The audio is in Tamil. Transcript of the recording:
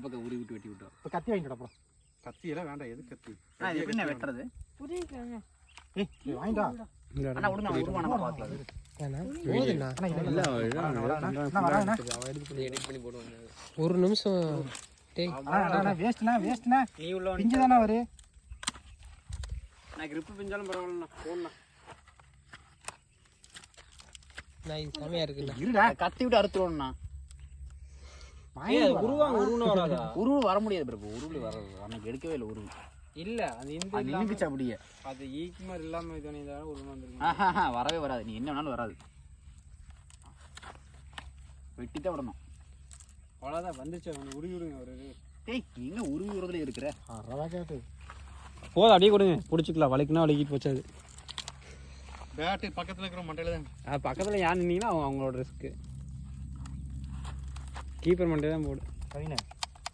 பக்கம் உருவி விட்டு வெட்டி விட்டோம். இப்போ கத்தி வாங்கிட்டு அப்புறம் கத்தி எல்லாம் வேண்டாம். எது கத்தி? எப்படி நான் வெட்டுறது? வாங்கிட்டா அண்ணா விடுங்க, உருவான பார்க்கலாம். ஒரு நிமிஷம் வேஸ்ட்ண்ணா நீ உள்ள பிஞ்சு தானே வரு. நான் grip பிஞ்சாலும் பரவாயில்லண்ணா. போண்ணா. செமையா இருக்குல்ல. இருடா கத்தி விட்டு அறுத்துருவோம்ண்ணா. உருவம் வராதா? உருவு வர முடியாது பிரபு. உருவில் வராது. அன்னைக்கு எடுக்கவே இல்லை உருவு. இல்ல அது இந்த அது நின்றுச்சு அப்படியே. அது ஈக்கு மாதிரி இல்லாம இது பண்ணியிருந்தாலும் உருவம் வந்துருக்கும். வரவே வராது. நீ என்ன வேணாலும் வராது. வெட்டித்தான் விடணும். அவ்வளோதான் வந்துச்சு. அவன் உருவி விடுங்க ஒரு இது. ஏய் எங்க உருவி விடுறதுல இருக்கிற? கேட்டு போதும் அப்படியே கொடுங்க. பிடிச்சிக்கலாம். வலிக்குன்னா வலிக்கிட்டு போச்சாது. பேட்டு பக்கத்தில் இருக்கிற மண்டையில தான். அது பக்கத்தில் யார் நின்னீங்கன்னா அவங்களோட ரிஸ்க்கு. கீப்பர் மண்டே தான் போடு. சரிண்ணே